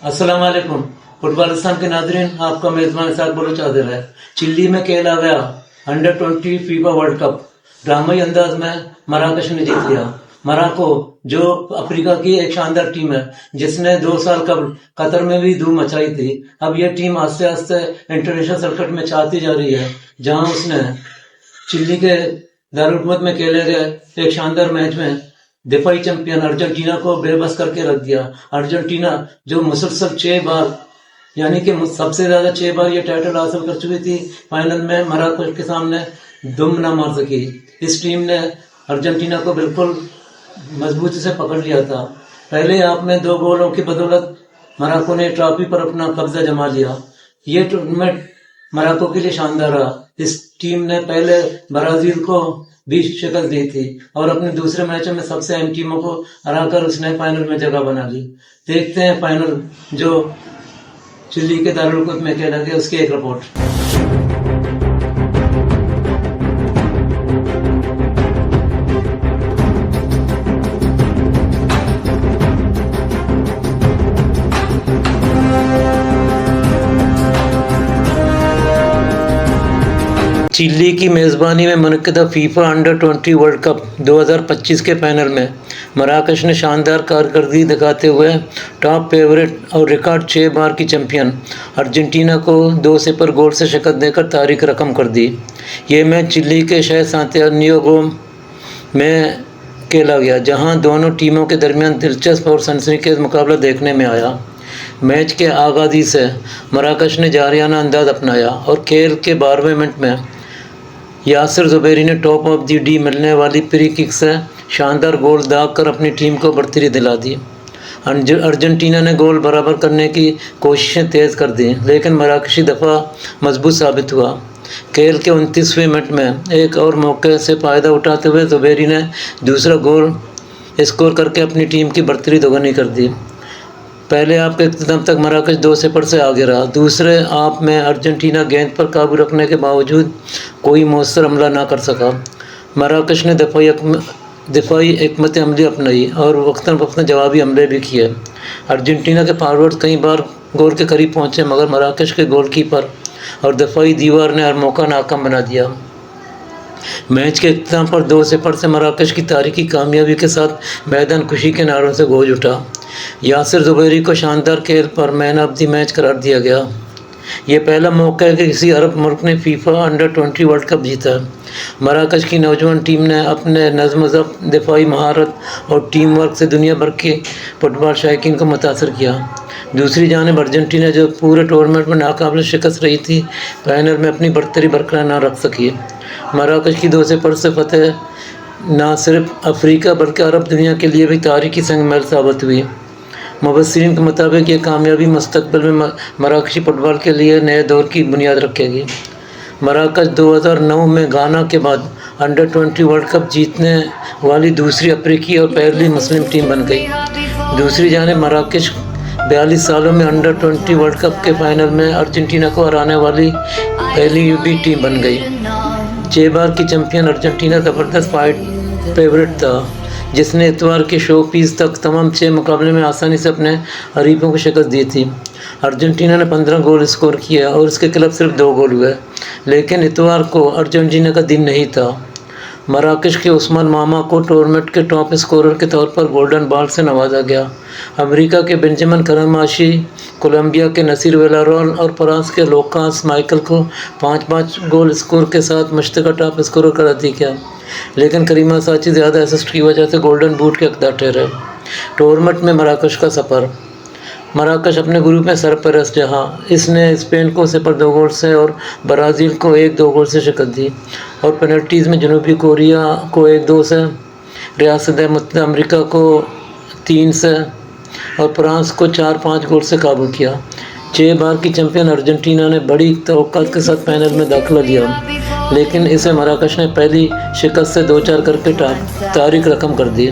अस्सलाम वालेकुम। फुटबॉलिस्तान के नाजरीन, आपका मेजबान साहब बलोच हाजिर है। चिल्ली में खेला गया अंडर 20 फीफा वर्ल्ड कप ड्रामाई अंदाज में मराकश ने जीत लिया। मोरक्को जो अफ्रीका की एक शानदार टीम है, जिसने 2 साल कबल कतर में भी धूम मचाई थी, अब यह टीम आस्ते आस्ते इंटरनेशनल सर्किट में छाती जा रही है, जहां उसने चिल्ली के दारुल हुकूमत में खेले गए एक शानदार मैच में दिफाई चैंपियन अर्जेंटीना को बेबस करके रख दिया। अर्जेंटीना जो मुसलसल 6 बार यानी कि सबसे ज्यादा 6 बार ये टाइटल हासिल कर चुकी थी, फाइनल में मोरक्को के सामने दुम ना मार सकी। इस टीम ने अर्जेंटीना को बिल्कुल मजबूती से पकड़ लिया था। पहले हाफ में 2 गोलों की बदौलत मोरक्को ने ट्रॉफी पर अपना कब्जा जमा लिया। ये टूर्नामेंट मोरक्को के लिए शानदार रहा। इस टीम ने पहले ब्राजील को भी शिकस्त दी थी और अपने दूसरे मैच में सबसे अहम टीमों को हराकर उसने फाइनल में जगह बना ली। देखते हैं फाइनल जो चिल्ली के दारुल हुकूमत में खेला गया, उसकी एक रिपोर्ट। चिली की मेज़बानी में मुनक़िदा फीफा अंडर 20 वर्ल्ड कप 2025 के फाइनल में मराकश ने शानदार कारकर्दगी दिखाते हुए टॉप फेवरेट और रिकॉर्ड 6 बार की चैंपियन अर्जेंटीना को 2-0 गोल से शिकस्त देकर तारीख रकम कर दी। ये मैच चिली के शहर सांतियागो में खेला गया, जहां दोनों टीमों के दरमियान दिलचस्प और सनसनीखेज मुकाबला देखने में आया। मैच के आगाज़ी से मराकश ने जारियाना अंदाज अपनाया और खेल के 12वें मिनट में यासिर ज़ुबैरी ने टॉप ऑफ दी डी मिलने वाली फ्री किक से शानदार गोल दाग कर अपनी टीम को बढ़तरी दिला दी। अर्जेंटीना ने गोल बराबर करने की कोशिशें तेज़ कर दी, लेकिन मराकशी दफ़ा मजबूत साबित हुआ। खेल के 29वें मिनट में एक और मौके से फ़ायदा उठाते हुए ज़ुबैरी ने दूसरा गोल स्कोर करके अपनी टीम की बढ़तरी दोगुनी कर दी। पहले हाफ के इख्तिताम तक मराकश 2-0 से आगे रहा। दूसरे हाफ में अर्जेंटीना गेंद पर काबू रखने के बावजूद कोई मौसर हमला ना कर सका। मराकश ने दिफाई हिकमत अमली अपनाई और वक्तन वक्तन जवाबी हमले भी किए। अर्जेंटीना के फॉरवर्ड कई बार गोल के करीब पहुंचे, मगर मराकश के गोलकीपर और दफाई दीवार ने हर मौका नाकाम बना दिया। मैच के इख्तिताम पर 2-0 से मराकश की तारीखी कामयाबी के साथ मैदान खुशी के नारों से गूंज उठा। यासिर ज़ुबैरी को शानदार खेल पर मैन ऑफ द मैच करार दिया गया। ये पहला मौका है कि किसी अरब मुल्क ने फीफा अंडर 20 वर्ल्ड कप जीता। मराकश की नौजवान टीम ने अपने नज़्म ज़ब्त, दिफाई महारत और टीम वर्क से दुनिया भर के फुटबॉल शायकीन को मुतासर किया। दूसरी जानिब अर्जेंटीना जो पूरे टूर्नामेंट में नाकाबिल शिकस्त रही थी, फाइनल में अपनी बढ़तरी बरकरार न रख सकी। मराकश की 2-0 से फतेह न सिर्फ अफ्रीका बल्कि अरब दुनिया के लिए भी तारीखी संगमेल साबित हुई। मुबस्सिरीन के मुताबिक ये कामयाबी मुस्तकबिल में मराकशी फुटबॉल के लिए नए दौर की बुनियाद रखेगी। मराकश 2009 में गाना के बाद अंडर 20 वर्ल्ड कप जीतने वाली दूसरी अफ्रीकी और पहली मुस्लिम टीम बन गई। दूसरी जानिब मराकश 42 सालों में अंडर 20 वर्ल्ड कप के फाइनल में अर्जेंटीना को हराने वाली पहली यूबी टीम बन गई। 6 बार की चैंपियन अर्जेंटीना ज़बरदस्त फेवरेट था, जिसने इतवार के शो पीस तक तमाम 6 मुकाबले में आसानी से अपने हरीफों को शिकस्त दी थी। अर्जेंटीना ने 15 गोल स्कोर किया और उसके खिलाफ सिर्फ 2 गोल हुए, लेकिन इतवार को अर्जेंटीना का दिन नहीं था। मराकश के उस्मान मामा को टूर्नामेंट के टॉप स्कोरर के तौर पर गोल्डन बॉल से नवाजा गया। अमेरिका के बेंजामिन करमाशी, कोलंबिया के नसीर वेलारोल और फ्रांस के लोकास माइकल को 5-5 गोल स्कोर के साथ मुश्तरका टॉप स्कोरर करार दिया गया, लेकिन करीमा साची ज़्यादा असिस्ट की वजह से गोल्डन बूट के हकदार ठहरे। टूर्नामेंट में मराकश का सफ़र। मराकश अपने ग्रुप में सरपरस्त, जहाँ इसने स्पेन को 0-2 गोल से और ब्राज़ील को 1-2 गोल से शिकस्त दी और पेनल्टीज़ में जनूबी कोरिया को 1-2 से, रियासत मुत्तहिदा अमेरिका को 3 से और फ्रांस को 4-5 गोल से काबू किया। 6 बार की चैंपियन अर्जेंटीना ने बड़ी तवक्कुआत के साथ फाइनल में दाखिला लिया, लेकिन इसे मराकश ने पहली शिकस्त से 2-4 करके तारीख रकम कर दी।